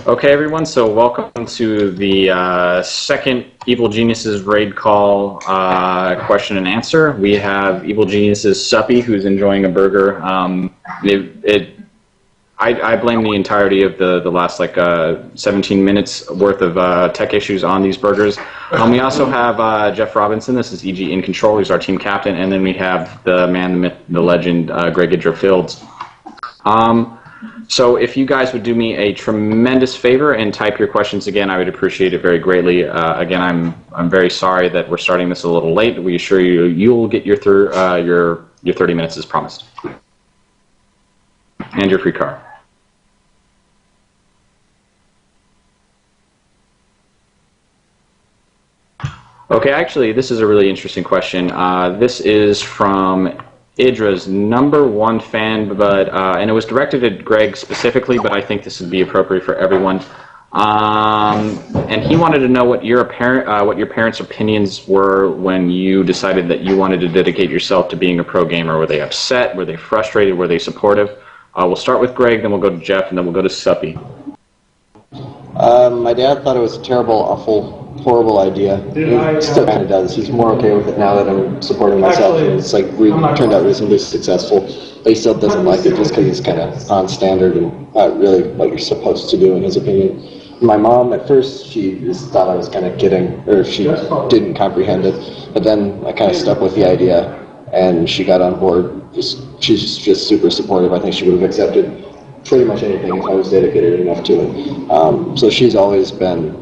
Okay, everyone, so welcome to the second Evil Geniuses Raid Call question and answer. We have Evil Geniuses Suppy, who's enjoying a burger. I blame the entirety of the last 17 minutes worth of tech issues on these burgers. We also have Jeff Robinson. This is E.G. Incontrol. He's our team captain. And then we have the man, the myth, the legend, Greg IdrA Fields. So if you guys would do me a tremendous favor and type your questions again, I would appreciate it very greatly. Again, I'm very sorry that we're starting this a little late. We assure you you'll get your 30 minutes as promised. And your free car. Okay, actually, this is a really interesting question. This is from IdrA's #1 fan, and it was directed at Greg specifically, but I think this would be appropriate for everyone. And he wanted to know what your parents' opinions were when you decided that you wanted to dedicate yourself to being a pro gamer. Were they upset? Were they frustrated? Were they supportive? We'll start with Greg, then we'll go to Jeff, and then we'll go to Suppy. My dad thought it was a terrible, awful, horrible idea. He still kind of does. He's more okay with it now that I'm supporting myself. And it's like we turned out reasonably successful. But he still doesn't like it just because it's kind of non-standard and not really what you're supposed to do in his opinion. My mom, at first, she just thought I was kind of kidding, or she didn't comprehend it. But then I kind of stuck with the idea, and she got on board. She's just super supportive. I think she would have accepted pretty much anything if I was dedicated enough to it. So she's always been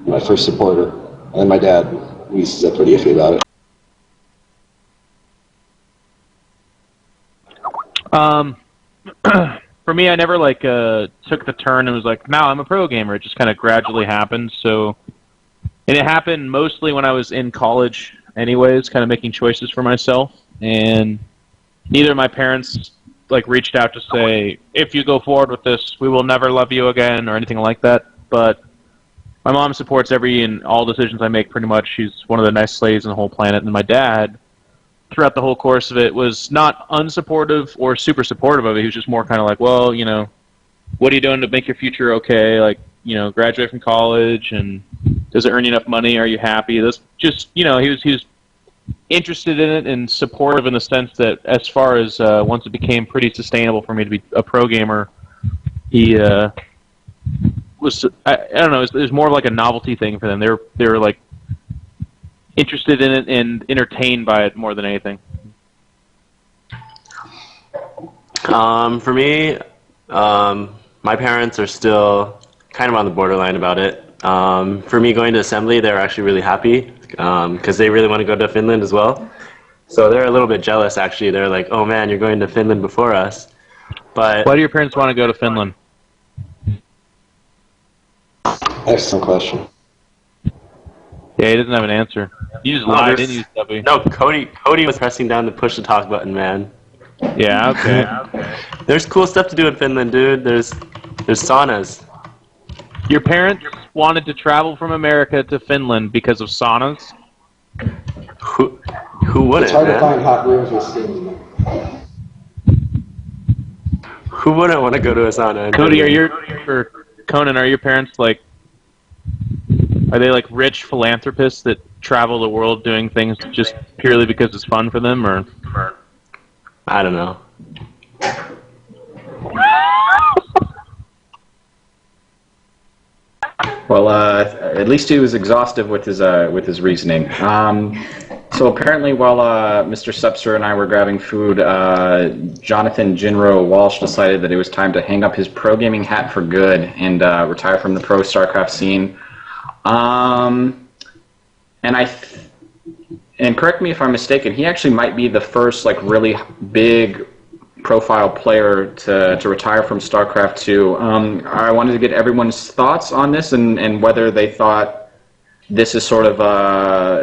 my first supporter, and my dad, he's pretty iffy about it. For me, I never took the turn and was like, "Now I'm a pro gamer." It just kind of gradually happened. And it happened mostly when I was in college, anyways, kind of making choices for myself. And neither of my parents reached out to say, "If you go forward with this, we will never love you again," or anything like that. But my mom supports every and all decisions I make pretty much. She's one of the nicest ladies on the whole planet. And my dad, throughout the whole course of it, was not unsupportive or super supportive of it. He was just more kind of like, well, what are you doing to make your future okay? Graduate from college, and does it earn you enough money? Are you happy? That's just, he was interested in it and supportive in the sense that as far as once it became pretty sustainable for me to be a pro gamer, he was, I don't know, it was more of a novelty thing for them. They were interested in it and entertained by it more than anything. For me, my parents are still kind of on the borderline about it. For me, going to assembly, they were actually really happy because they really want to go to Finland as well. So they're a little bit jealous, actually. They're like, "Oh man, you're going to Finland before us." But why do your parents want to go to Finland? Excellent question. Yeah, he doesn't have an answer. You just lied, didn't you, Suppy? No, Cody was pressing down the push to talk button, man. Yeah, okay. There's cool stuff to do in Finland, dude. There's saunas. Your parents wanted to travel from America to Finland because of saunas? Who wouldn't, It's hard man? to find hot rooms with steam. Who wouldn't want to go to a sauna? Cody, Conan, are your parents are they rich philanthropists that travel the world doing things just purely because it's fun for them, or? I don't know. Well, at least he was exhaustive with his reasoning. So apparently, while Mr. Supster and I were grabbing food, Jonathan Jinro Walsh decided that it was time to hang up his pro gaming hat for good and retire from the pro StarCraft scene. And correct me if I'm mistaken, he actually might be the first really big profile player to retire from StarCraft 2. I wanted to get everyone's thoughts on this and whether they thought this is sort of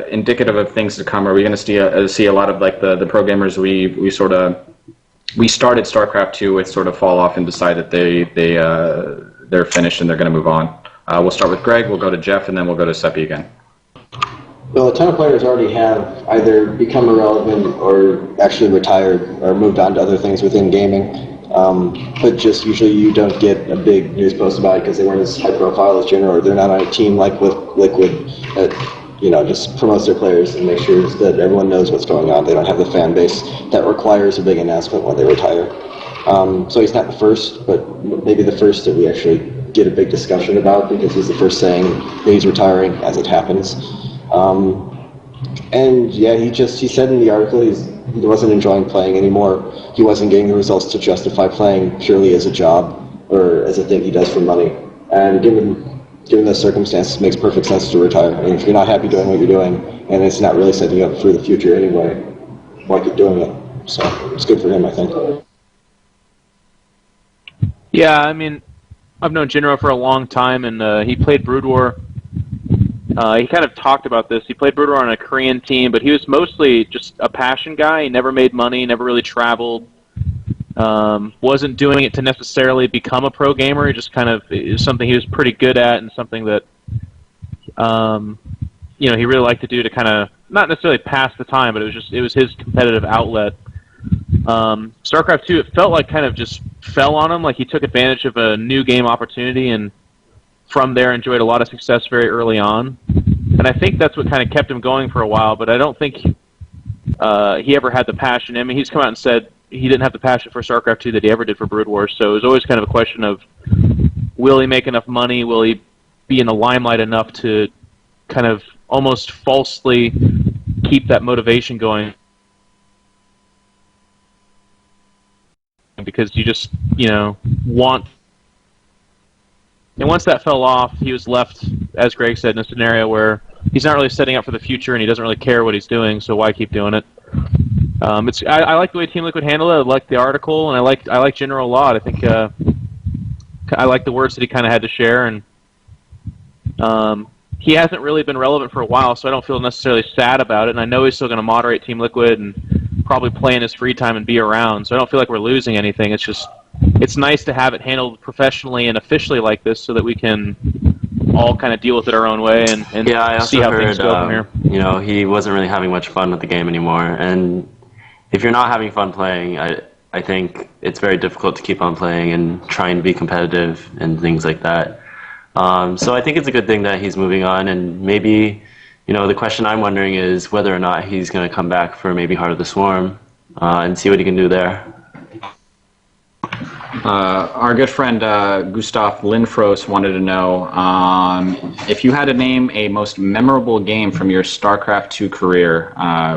indicative of things to come. Are we going to see a lot of the pro gamers we started StarCraft 2 with sort of fall off and decide that they're finished and they're going to move on? We'll start with Greg, we'll go to Jeff, and then we'll go to Suppy again. Well, a ton of players already have either become irrelevant or actually retired or moved on to other things within gaming. But just usually you don't get a big news post about it because they weren't as high profile as Jinro, or they're not on a team like with Liquid that just promotes their players and makes sure that everyone knows what's going on. They don't have the fan base that requires a big announcement when they retire. So he's not the first, but maybe the first that we actually get a big discussion about, because he's the first saying that he's retiring as it happens. And yeah, he said in the article he wasn't enjoying playing anymore. He wasn't getting the results to justify playing purely as a job or as a thing he does for money. And given those circumstances, it makes perfect sense to retire. I mean, if you're not happy doing what you're doing, and it's not really setting you up for the future anyway, why keep doing it? So it's good for him, I think. Yeah, I mean, I've known Jinro for a long time, and he played Brood War. He kind of talked about this. He played Brood War on a Korean team, but he was mostly just a passion guy. He never made money, never really traveled. Wasn't doing it to necessarily become a pro gamer. He just kind of is something he was pretty good at, and something that he really liked to do to kind of not necessarily pass the time, but it was his competitive outlet. StarCraft 2, it felt like kind of just fell on him, like he took advantage of a new game opportunity, and from there enjoyed a lot of success very early on. And I think that's what kind of kept him going for a while, but I don't think he ever had the passion. I mean, he's come out and said he didn't have the passion for StarCraft 2 that he ever did for Brood War, so it was always kind of a question of, will he make enough money, will he be in the limelight enough to kind of almost falsely keep that motivation going, because you just, want... And once that fell off, he was left, as Greg said, in a scenario where he's not really setting up for the future and he doesn't really care what he's doing, so why keep doing it? I like the way Team Liquid handled it. I like the article, and I like Jinro a lot. I think I like the words that he kind of had to share, and he hasn't really been relevant for a while, so I don't feel necessarily sad about it, and I know he's still going to moderate Team Liquid and probably play in his free time and be around, so I don't feel like we're losing anything. It's just, it's nice to have it handled professionally and officially like this so that we can all kind of deal with it our own way and I see how also things go from here. He wasn't really having much fun with the game anymore, and if you're not having fun playing, I think it's very difficult to keep on playing and trying to be competitive and things like that. So I think it's a good thing that he's moving on, and maybe, the question I'm wondering is whether or not he's going to come back for maybe Heart of the Swarm and see what he can do there. Our good friend Gustav Lindfros wanted to know if you had to name a most memorable game from your StarCraft 2 career,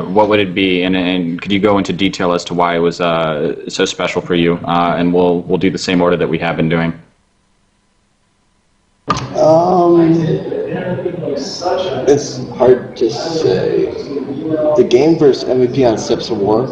what would it be? And could you go into detail as to why it was so special for you? And we'll do the same order that we have been doing. It's hard to say. The game versus MVP on Steps of War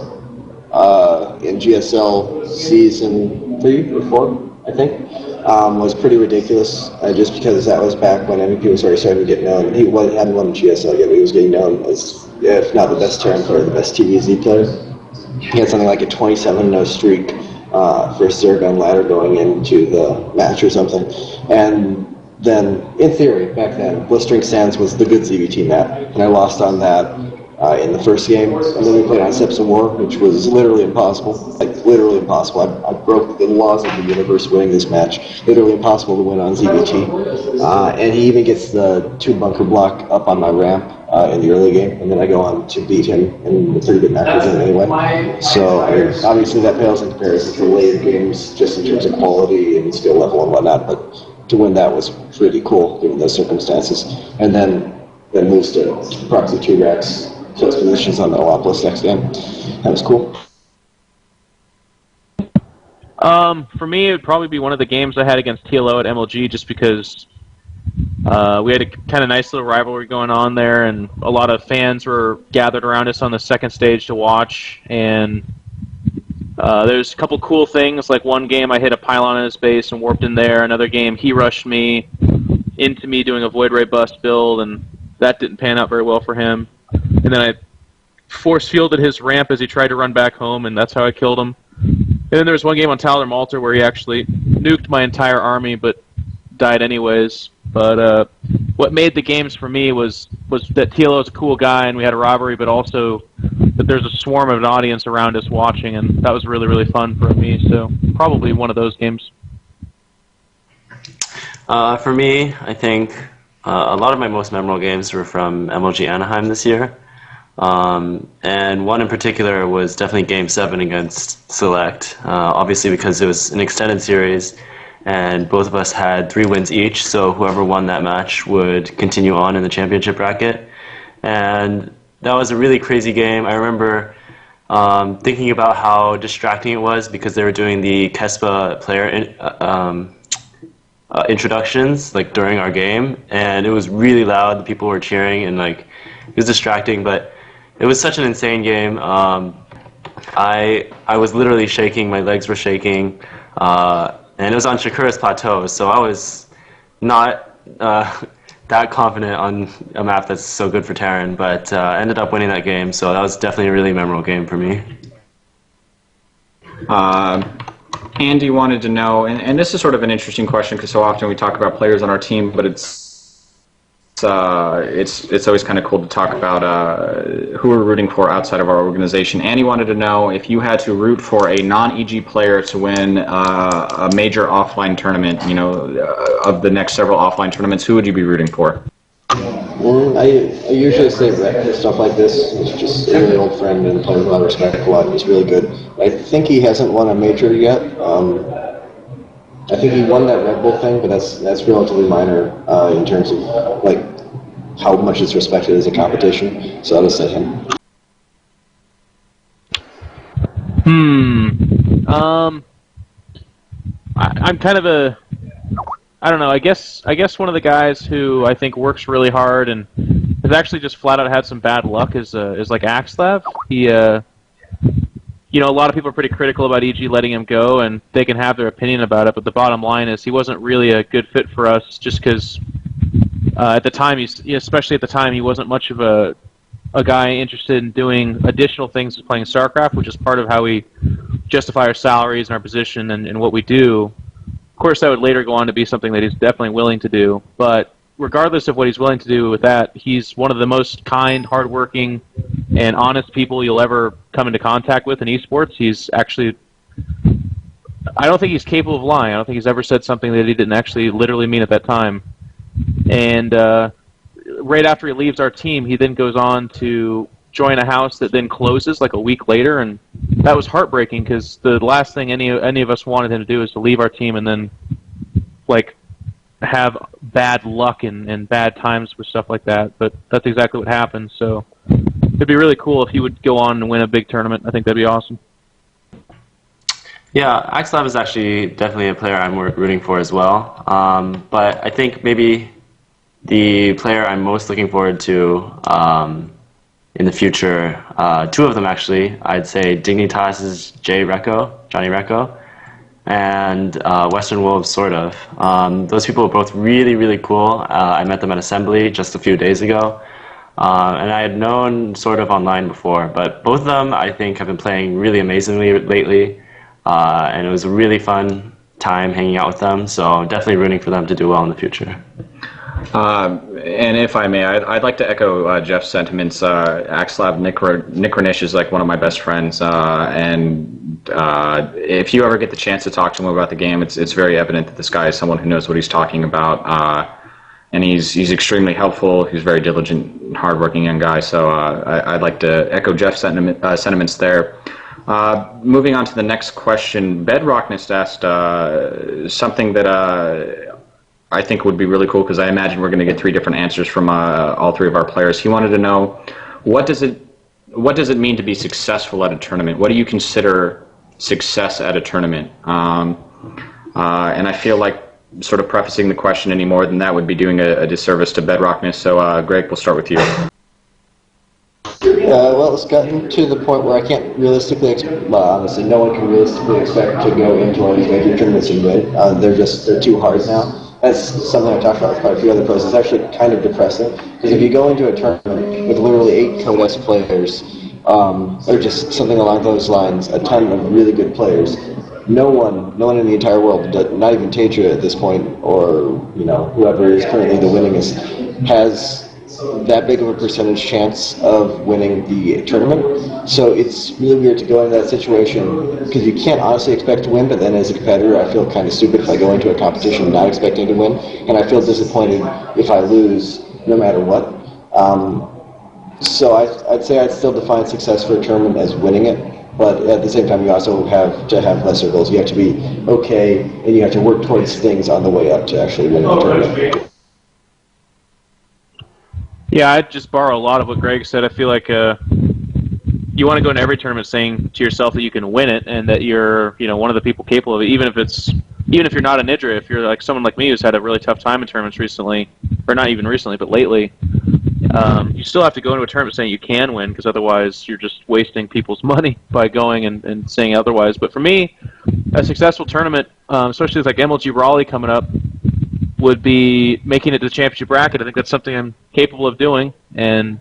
in GSL Season 3 or 4, I think, was pretty ridiculous, just because that was back when MVP was already starting to get known. He hadn't won GSL yet, but he was getting known as, if not the best Terran player, the best TVZ player. He had something like a 27-0 streak for a Zeragon ladder going into the match or something. And then, in theory, back then, Blistering Sands was the good ZVT map, and I lost on that in the first game, and then we played on Steps of War, which was literally impossible. Like, literally impossible. I broke the laws of the universe winning this match. Literally impossible to win on ZVT. And he even gets the 2-bunker block up on my ramp in the early game, and then I go on to beat him in a pretty good match with him anyway. So, I mean, obviously that pales in comparison to the later games, just in terms of quality and skill level and whatnot, but to win that was pretty cool, given those circumstances. And then moves to proxy 2 racks, plus positions on the Metropolis next game. That was cool. For me, it would probably be one of the games I had against TLO at MLG, just because we had a kind of nice little rivalry going on there, and a lot of fans were gathered around us on the second stage to watch, and there's a couple cool things, like one game I hit a pylon in his base and warped in there. Another game he rushed me into me doing a Void Ray Bust build, and that didn't pan out very well for him. And then I force-fielded his ramp as he tried to run back home, and that's how I killed him. And then there was one game on Tyler Malter where he actually nuked my entire army, but died anyways. But what made the games for me was that TLO is a cool guy, and we had a rivalry, but also that there's a swarm of an audience around us watching, and that was really, really fun for me. So probably one of those games. For me, I think a lot of my most memorable games were from MLG Anaheim this year. And one in particular was definitely Game 7 against Select, obviously because it was an extended series, and both of us had 3 wins each, so whoever won that match would continue on in the championship bracket. And that was a really crazy game. I remember thinking about how distracting it was because they were doing the Kespa player introductions like during our game, and it was really loud. The people were cheering, and like it was distracting, but it was such an insane game. I was literally shaking. My legs were shaking, and it was on Shakura's plateau, so I was not that confident on a map that's so good for Terran, but ended up winning that game, so that was definitely a really memorable game for me. Andy wanted to know, and this is sort of an interesting question because so often we talk about players on our team, but it's always kind of cool to talk about who we're rooting for outside of our organization. Andy wanted to know if you had to root for a non-EG player to win a major offline tournament, of the next several offline tournaments, who would you be rooting for? I usually say Rhett for stuff like this. He's just a really old friend and a player who I respect a lot. He's really good. I think he hasn't won a major yet. I think he won that Red Bull thing, but that's relatively minor in terms of like how much it's respected as a competition. So I would say him. I'm kind of I don't know. I guess one of the guys who I think works really hard and has actually just flat out had some bad luck is like Axlav. He, a lot of people are pretty critical about EG letting him go, and they can have their opinion about it. But the bottom line is he wasn't really a good fit for us, just because at the time, especially at the time, he wasn't much of a guy interested in doing additional things to playing StarCraft, which is part of how we justify our salaries and our position and what we do. Of course, that would later go on to be something that he's definitely willing to do. But regardless of what he's willing to do with that, he's one of the most kind, hardworking, and honest people you'll ever come into contact with in esports. He's actually, I don't think he's capable of lying. I don't think he's ever said something that he didn't actually literally mean at that time. And right after he leaves our team, he then goes on to join a house that then closes like a week later, and that was heartbreaking because the last thing any of us wanted him to do is to leave our team and then like have bad luck and bad times with stuff like that. But that's exactly what happened. So it'd be really cool if he would go on and win a big tournament. I think that'd be awesome. Yeah, Axlav is actually definitely a player I'm rooting for as well. But I think maybe the player I'm most looking forward to in the future, 2 of them actually, I'd say Dignitas's Johnny Recco, and Western Wolves, sort of. Those people are both really, really cool. I met them at Assembly just a few days ago, and I had known sort of online before, but both of them I think have been playing really amazingly lately, and it was a really fun time hanging out with them, so definitely rooting for them to do well in the future. And if I may, I'd like to echo Jeff's sentiments. Axlav Nikronish is like one of my best friends, and if you ever get the chance to talk to him about the game, it's very evident that this guy is someone who knows what he's talking about, and he's extremely helpful. He's a very diligent, hardworking young guy. So I'd like to echo Jeff's sentiments there. Moving on to the next question, Bedrockness asked something that I think would be really cool, because I imagine we're going to get 3 different answers from all 3 of our players. He wanted to know, what does it mean to be successful at a tournament? What do you consider success at a tournament? And I feel like sort of prefacing the question any more than that would be doing a disservice to Bedrockness. So Greg, we'll start with you. Well, it's gotten to the point where I can't realistically, honestly, no one can realistically expect to go into one of these major tournaments and win. They're too hard now. That's something I talked about with quite a few other players. It's actually kind of depressing, because if you go into a tournament with literally 8 Code S players, or just something along those lines, a ton of really good players, no one in the entire world, not even Tetra at this point, or whoever is currently the winningest, has that big of a percentage chance of winning the tournament. So it's really weird to go into that situation because you can't honestly expect to win, but then as a competitor, I feel kind of stupid if I go into a competition not expecting to win, and I feel disappointed if I lose no matter what. So I'd say I'd still define success for a tournament as winning it. But at the same time, you also have to have lesser goals. You have to be okay, and you have to work towards things on the way up to actually win the tournament. Yeah, I'd just borrow a lot of what Greg said. I feel like you want to go into every tournament saying to yourself that you can win it and that you're, one of the people capable of it. Even if you're not an IdrA, if you're like someone like me who's had a really tough time in tournaments recently, or not even recently, but lately, you still have to go into a tournament saying you can win, because otherwise you're just wasting people's money by going and saying otherwise. But for me, a successful tournament, especially with like MLG Raleigh coming up, would be making it to the championship bracket. I think that's something I'm capable of doing, and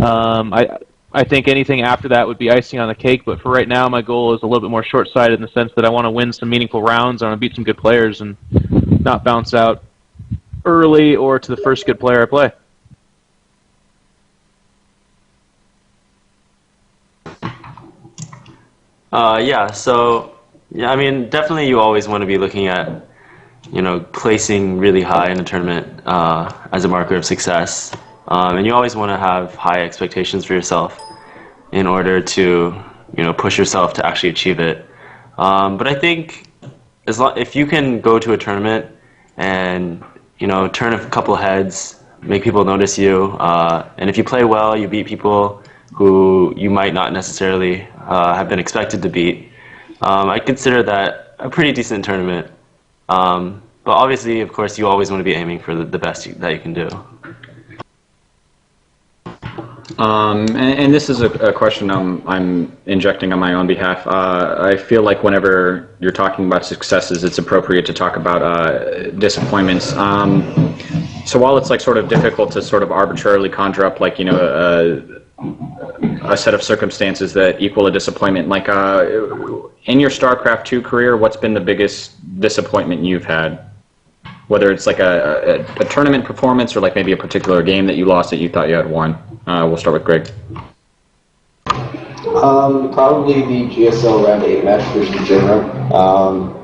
I think anything after that would be icing on the cake. But for right now, my goal is a little bit more short-sighted in the sense that I want to win some meaningful rounds, I want to beat some good players, and not bounce out early or to the first good player I play. I mean, definitely you always want to be looking at, placing really high in a tournament as a marker of success. And you always want to have high expectations for yourself in order to, push yourself to actually achieve it. But I think if you can go to a tournament and, turn a couple heads, make people notice you, and if you play well, you beat people who you might not necessarily have been expected to beat, I consider that a pretty decent tournament. But obviously, of course, you always want to be aiming for the best that you can do. And this is a question I'm injecting on my own behalf. I feel like whenever you're talking about successes, it's appropriate to talk about disappointments. So while it's like sort of difficult to sort of arbitrarily conjure up like a set of circumstances that equal a disappointment, like in your StarCraft 2 career, what's been the biggest disappointment you've had? Whether it's like a tournament performance or like maybe a particular game that you lost that you thought you had won. We'll start with Greg. Probably the GSL Round 8 match versus Jinro.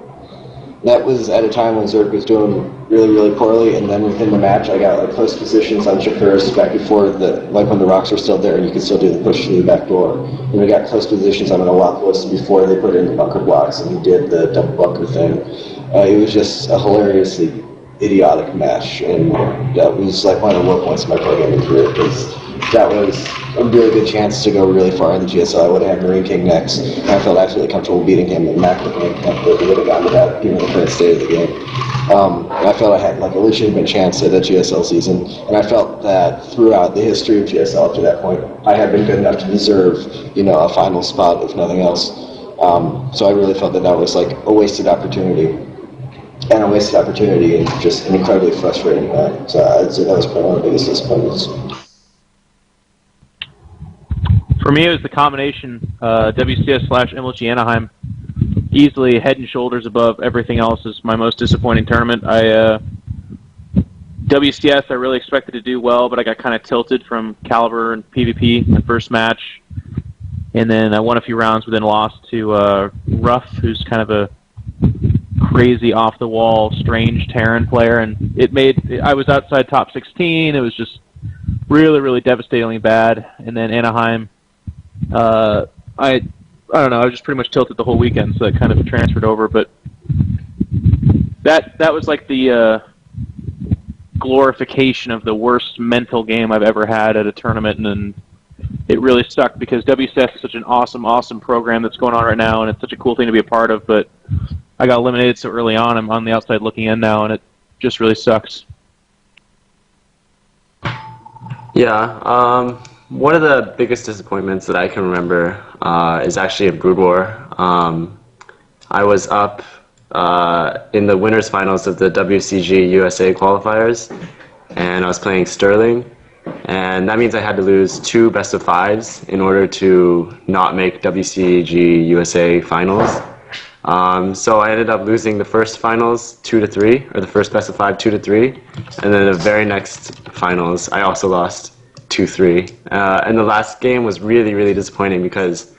That was at a time when Zerg was doing really, really poorly, and then within the match I got like close positions on Shakuris back before when the rocks were still there and you could still do the push through the back door. And we got close positions on an Awakwas before they put in the bunker blocks and he did the double bunker thing. It was just a hilariously idiotic match, and that was like one of the low points of my pro gaming career because that was a really good chance to go really far in the GSL. I would have had Marine King next, and I felt absolutely comfortable beating him, and Mac would have gotten to that given the current state of the game. And I felt I had like a legitimate chance at a GSL season, and I felt that throughout the history of GSL up to that point, I had been good enough to deserve, a final spot, if nothing else. So I really felt that was like a wasted opportunity. And a wasted opportunity, and just an incredibly frustrating night. So I'd say that was probably one of the biggest disappointments. For me, it was the combination WCS/MLG Anaheim. Easily head and shoulders above everything else is my most disappointing tournament. WCS, I really expected to do well, but I got kind of tilted from Caliber and PvP in the first match. And then I won a few rounds, but then lost to Ruff, who's kind of a crazy off-the-wall, strange Terran player, and I was outside top 16. It was just really, really devastatingly bad. And then Anaheim, I don't know. I was just pretty much tilted the whole weekend, so that kind of transferred over. But that was like the glorification of the worst mental game I've ever had at a tournament, and it really sucked because WCS is such an awesome, awesome program that's going on right now, and it's such a cool thing to be a part of. But I got eliminated so early on. I'm on the outside looking in now, and it just really sucks. Yeah, one of the biggest disappointments that I can remember is actually in Brood War. I was up in the winners finals of the WCG USA qualifiers, and I was playing Sterling, and that means I had to lose 2 best of 5s in order to not make WCG USA finals. So I ended up losing the first finals 2-3, or the first best of 5 2-3, and then the very next finals I also lost 2-3. And the last game was really, really disappointing because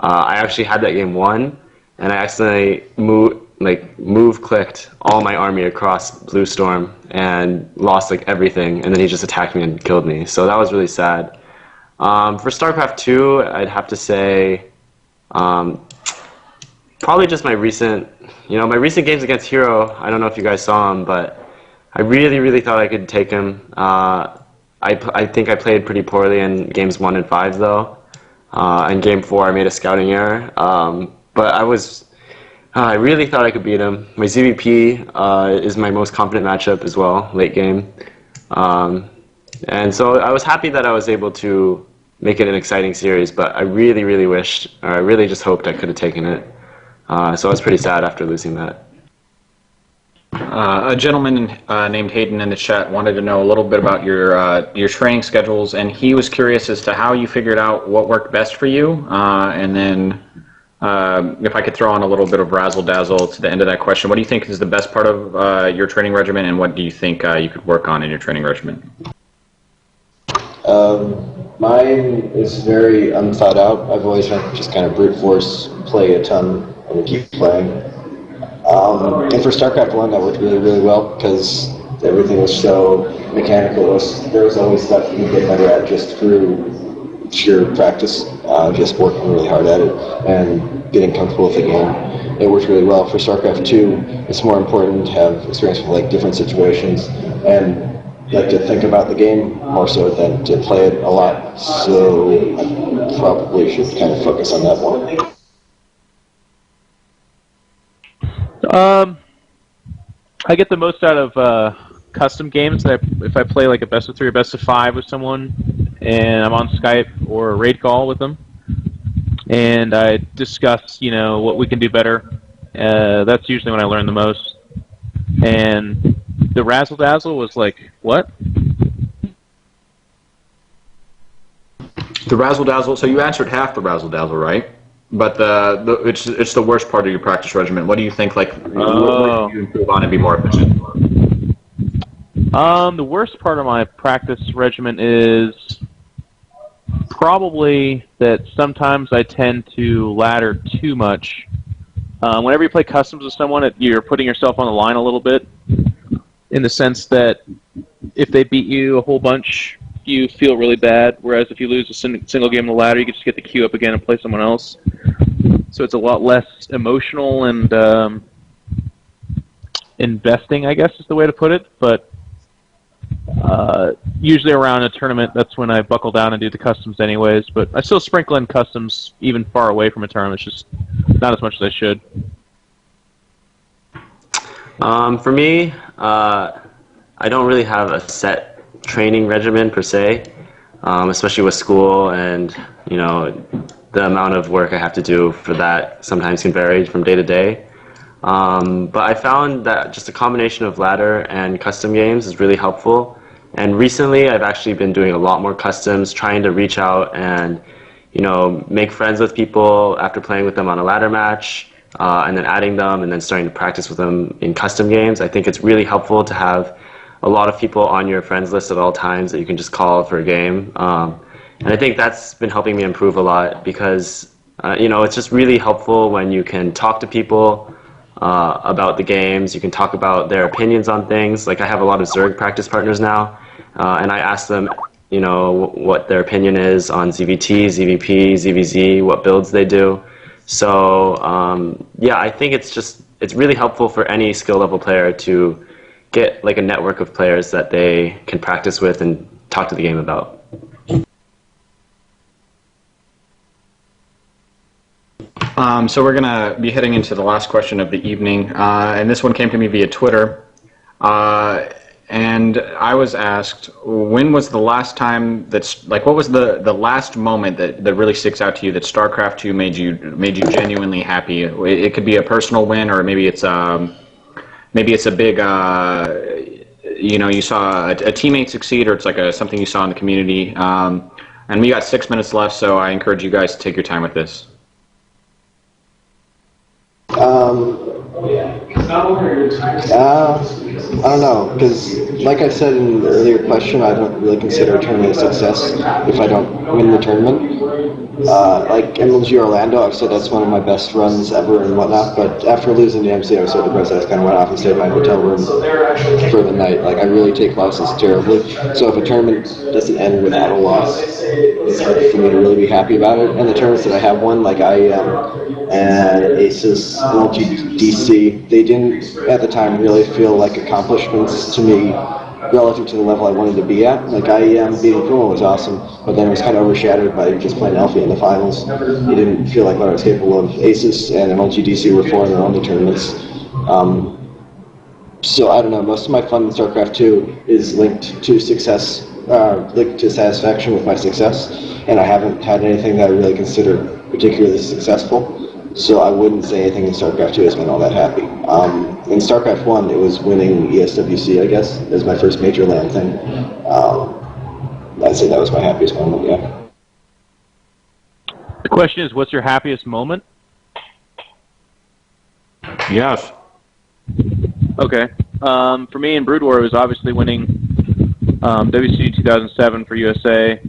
I actually had that game won, and I accidentally move clicked all my army across Blue Storm and lost like everything, and then he just attacked me and killed me. So that was really sad. For StarCraft 2, I'd have to say probably just my recent games against Hero. I don't know if you guys saw him, but I really, really thought I could take him. I think I played pretty poorly in games 1 and 5 though. In game 4, I made a scouting error, but I really thought I could beat him. My ZVP is my most confident matchup as well, late game. And so I was happy that I was able to make it an exciting series, but I really, really wished, or I really just hoped I could have taken it. So I was pretty sad after losing that. A gentleman named Hayden in the chat wanted to know a little bit about your training schedules, and he was curious as to how you figured out what worked best for you, and then if I could throw on a little bit of razzle-dazzle to the end of that question, what do you think is the best part of your training regimen, and what do you think you could work on in your training regimen? Mine is very unthought out. I've always been just kind of brute force, play a ton, and keep playing. And for StarCraft 1, that worked really, really well because everything was so mechanical. There was always stuff you could get better at just through sheer practice, just working really hard at it and getting comfortable with the game. It worked really well. For StarCraft 2, it's more important to have experience with like different situations and like to think about the game more so than to play it a lot. So I probably should kind of focus on that more. I get the most out of custom games. If I play like a best of 3 or best of 5 with someone, and I'm on Skype or Raidcall with them, and I discuss, what we can do better. That's usually when I learn the most. And the razzle dazzle was like, what? The razzle dazzle. So you answered half the razzle dazzle, right? But it's the worst part of your practice regimen. What do you think? What would you improve on and be more efficient? The worst part of my practice regimen is probably that sometimes I tend to ladder too much. Whenever you play customs with someone, you're putting yourself on the line a little bit, in the sense that if they beat you a whole bunch, you feel really bad, whereas if you lose a single game on the ladder, you can just get the queue up again and play someone else. So it's a lot less emotional and investing, I guess is the way to put it. But usually around a tournament, that's when I buckle down and do the customs anyways. But I still sprinkle in customs even far away from a tournament. It's just not as much as I should. For me, I don't really have a set training regimen per se, especially with school and the amount of work I have to do for that sometimes can vary from day to day. But I found that just a combination of ladder and custom games is really helpful. And recently I've actually been doing a lot more customs, trying to reach out and make friends with people after playing with them on a ladder match, and then adding them and then starting to practice with them in custom games. I think it's really helpful to have a lot of people on your friends list at all times that you can just call for a game. And I think that's been helping me improve a lot because, it's just really helpful when you can talk to people about the games. You can talk about their opinions on things. Like I have a lot of Zerg practice partners now, and I ask them, what their opinion is on ZVT, ZVP, ZVZ, what builds they do. So, I think it's really helpful for any skill level player to get like a network of players that they can practice with and talk to the game about. So we're going to be heading into the last question of the evening, and this one came to me via Twitter. And I was asked, when was the last time what was the last moment that really sticks out to you that StarCraft 2 made you genuinely happy? It could be a personal win, or maybe it's a big, you saw a teammate succeed, or it's like something you saw in the community. And we got 6 minutes left, so I encourage you guys to take your time with this. I don't know, because like I said in the earlier question, I don't really consider a tournament a success if I don't win the tournament. Like MLG Orlando, I've said that's one of my best runs ever and whatnot, but after losing to MC, I was so depressed I just kind of went off and stayed in my hotel room for the night. Like, I really take losses terribly, so if a tournament doesn't end without a loss, it's hard for me to really be happy about it. And the tournaments that I have won, like IEM and Aces, LGDC, they didn't at the time really feel like accomplishments to me relative to the level I wanted to be at. Like, IEM beating Puma was awesome, but then it was kind of overshadowed by just playing Alfie in the finals. It didn't feel like what I was capable of. Aces and MLGDC were four in their only tournaments. So I don't know, most of my fun in StarCraft 2 is linked to success, linked to satisfaction with my success, and I haven't had anything that I really consider particularly successful. So I wouldn't say anything in StarCraft 2 has been all that happy. In StarCraft 1, it was winning ESWC, I guess, as my first major LAN thing. I'd say that was my happiest moment, yeah. The question is, what's your happiest moment? Yes. Okay. For me in Brood War, it was obviously winning WCG 2007 for USA.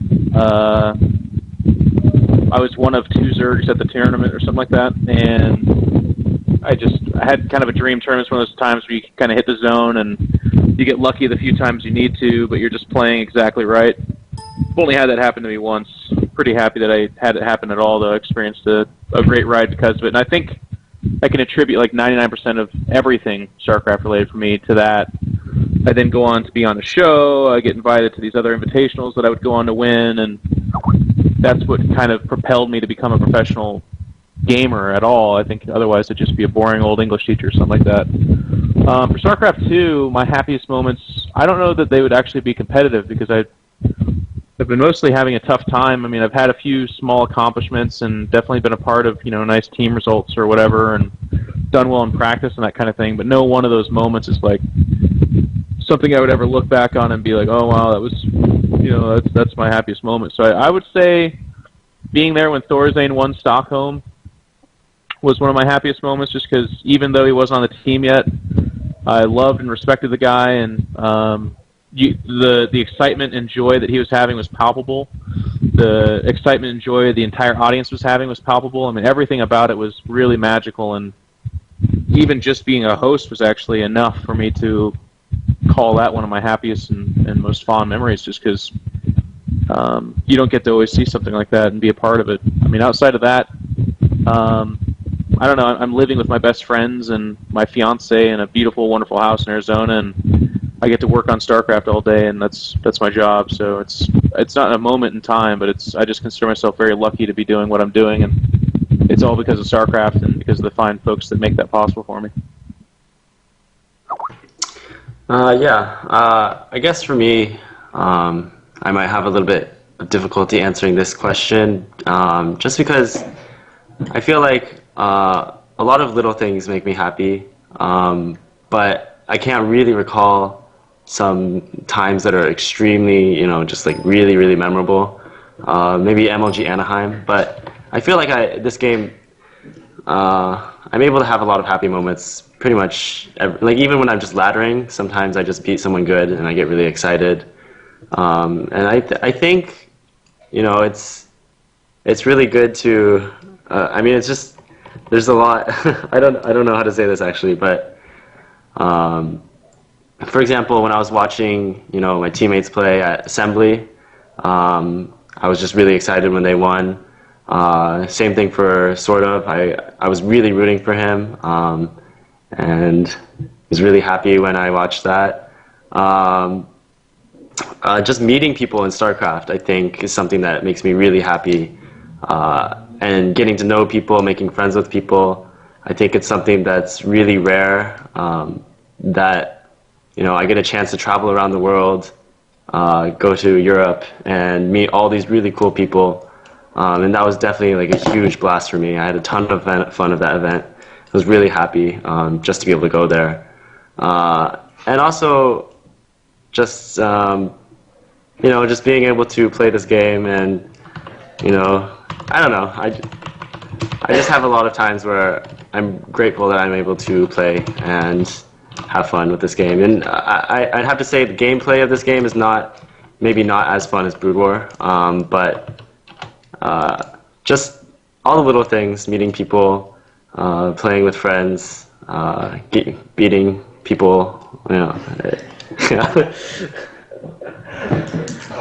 I was one of 2 Zergs at the tournament or something like that, and I had kind of a dream tournament. It's one of those times where you kind of hit the zone and you get lucky the few times you need to, but you're just playing exactly right. I've only had that happen to me once. Pretty happy that I had it happen at all, though. I experienced a great ride because of it, and I think I can attribute like 99% of everything StarCraft related for me to that. I then go on to be on a show. I get invited to these other invitationals that I would go on to win, and that's what kind of propelled me to become a professional gamer at all. I think otherwise I'd just be a boring old English teacher or something like that. For StarCraft 2, my happiest moments, I don't know that they would actually be competitive because I've been mostly having a tough time. I mean, I've had a few small accomplishments and definitely been a part of, nice team results or whatever and done well in practice and that kind of thing, but no one of those moments is like something I would ever look back on and be like, oh, wow, that was, that's my happiest moment. So I would say being there when Thorazane won Stockholm was one of my happiest moments just because even though he wasn't on the team yet, I loved and respected the guy, and the excitement and joy that he was having was palpable. The excitement and joy the entire audience was having was palpable. I mean, everything about it was really magical, and even just being a host was actually enough for me to call that one of my happiest and most fond memories, just because you don't get to always see something like that and be a part of it. I mean, outside of that, I don't know, I'm living with my best friends and my fiance in a beautiful, wonderful house in Arizona, and I get to work on StarCraft all day, and that's my job. So it's not a moment in time, but I just consider myself very lucky to be doing what I'm doing, and it's all because of StarCraft and because of the fine folks that make that possible for me. I guess for me, I might have a little bit of difficulty answering this question, just because I feel like a lot of little things make me happy, but I can't really recall some times that are extremely, just like really, really memorable. Maybe MLG Anaheim, but I feel like this game, I'm able to have a lot of happy moments pretty much, like even when I'm just laddering, sometimes I just beat someone good and I get really excited. And I think, it's really good to, I mean, it's just, there's a lot, I don't know how to say this actually, but for example, when I was watching, my teammates play at Assembly, I was just really excited when they won. Same thing for Sort of. I was really rooting for him, and was really happy when I watched that. Just meeting people in StarCraft, I think, is something that makes me really happy. And getting to know people, making friends with people, I think it's something that's really rare, that, I get a chance to travel around the world, go to Europe, and meet all these really cool people. And that was definitely like a huge blast for me. I had a ton of fun at that event. I was really happy just to be able to go there. And also just, just being able to play this game and, I don't know. I just have a lot of times where I'm grateful that I'm able to play and have fun with this game. And I'd have to say the gameplay of this game is maybe not as fun as Brood War, but just all the little things, meeting people, playing with friends, beating people,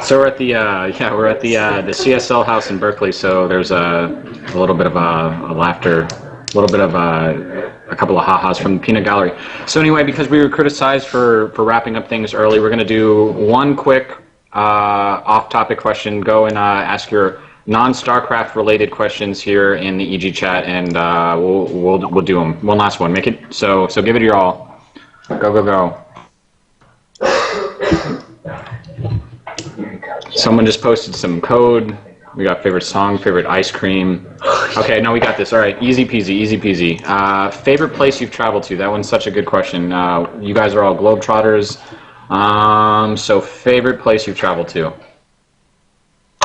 So we're at the the CSL house in Berkeley. So there's a little bit of a laughter, a little bit of a couple of ha-has from the Peanut Gallery. So anyway, because we were criticized for wrapping up things early, we're going to do one quick off-topic question. Go and ask your non-StarCraft related questions here in the EG chat, and we'll do them. One last one. Make it so give it your all. Go. Someone just posted some code. We got favorite song, favorite ice cream. Okay, no, we got this. All right, easy peasy. Favorite place you've traveled to? That one's such a good question. You guys are all globetrotters. So favorite place you've traveled to?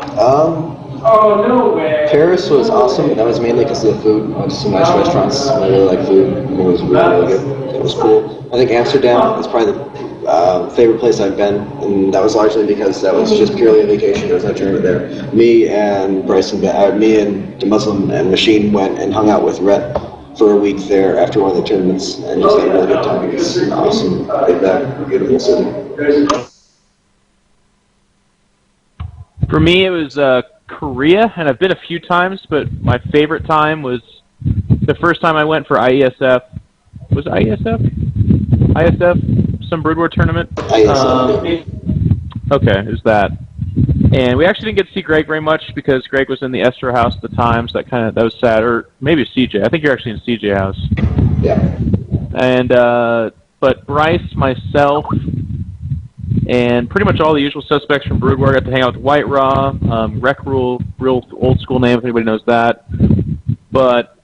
Oh, no way. Paris was awesome. That was mainly because of the food. I went to some nice restaurants. I really like food. It was really good. It was cool. I think Amsterdam is probably the favorite place I've been, and that was largely because that was just purely a vacation. There was no journey there. Me and the Muslim and Machine went and hung out with Rhett for a week there after one of the tournaments, and just had a really good time. It's an awesome, laid back, beautiful city. For me, it was Korea, and I've been a few times, but my favorite time was the first time I went for IESF. Was it IESF? ISF? Some Brood War tournament? IESF. Okay, it was that. And we actually didn't get to see Greg very much because Greg was in the Esther house at the time, so that was sad. Or maybe CJ. I think you're actually in CJ house. Yeah. And but Bryce, myself, and pretty much all the usual suspects from Brood War got to hang out with White Raw, Rec Rule, real old school name if anybody knows that. But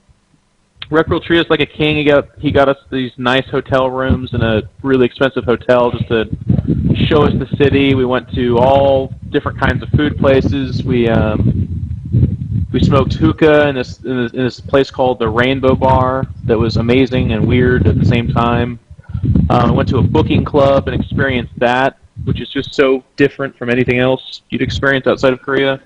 Rec Rule treated us like a king. He got us these nice hotel rooms in a really expensive hotel just to show us the city. We went to all different kinds of food places. We smoked hookah in this place called the Rainbow Bar that was amazing and weird at the same time. I went to a booking club and experienced that, which is just so different from anything else you'd experience outside of Korea.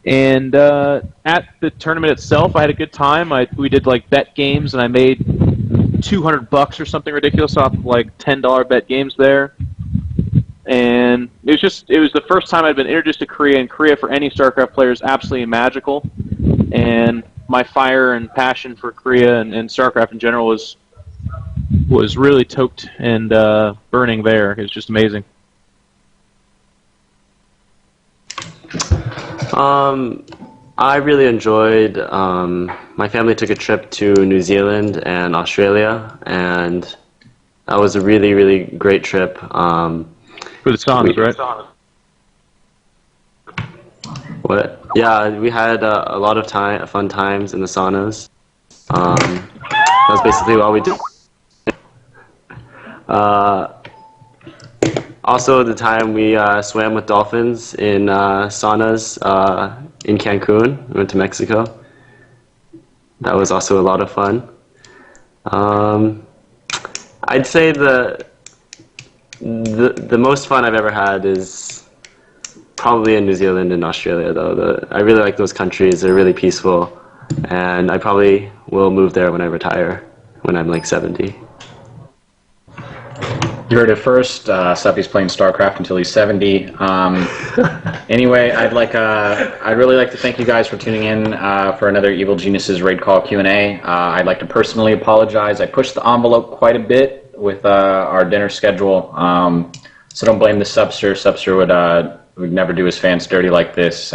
And at the tournament itself, I had a good time. We did like bet games, and I made $200 or something ridiculous off of like $10 bet games there. And it was the first time I'd been introduced to Korea, and Korea for any StarCraft player is absolutely magical. And my fire and passion for Korea and StarCraft in general was really toked and burning there. It was just amazing. I really enjoyed, my family took a trip to New Zealand and Australia, and that was a really, really great trip. For the saunas, right? What? Yeah, we had a lot of fun times in the saunas. That was basically all we did. Also, the time we swam with dolphins in saunas in Cancun. We went to Mexico. That was also a lot of fun. I'd say the most fun I've ever had is probably in New Zealand and Australia, though. I really like those countries. They're really peaceful, and I probably will move there when I retire, when I'm like 70. You heard it first. Suppy's playing StarCraft until he's 70. Anyway, I'd really like to thank you guys for tuning in for another Evil Geniuses Raidcall Q&A. I'd like to personally apologize. I pushed the envelope quite a bit with our dinner schedule, so don't blame the Subster. Subster would never do his fans dirty like this.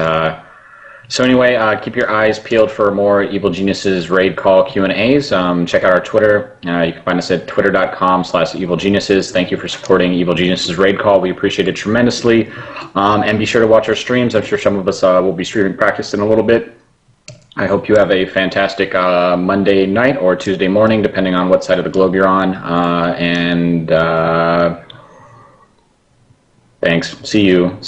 So anyway, keep your eyes peeled for more Evil Geniuses Raid Call Q&As. Check out our Twitter. You can find us at twitter.com/evilgeniuses. Thank you for supporting Evil Geniuses Raid Call. We appreciate it tremendously. And be sure to watch our streams. I'm sure some of us will be streaming practice in a little bit. I hope you have a fantastic Monday night or Tuesday morning, depending on what side of the globe you're on. Thanks. See you.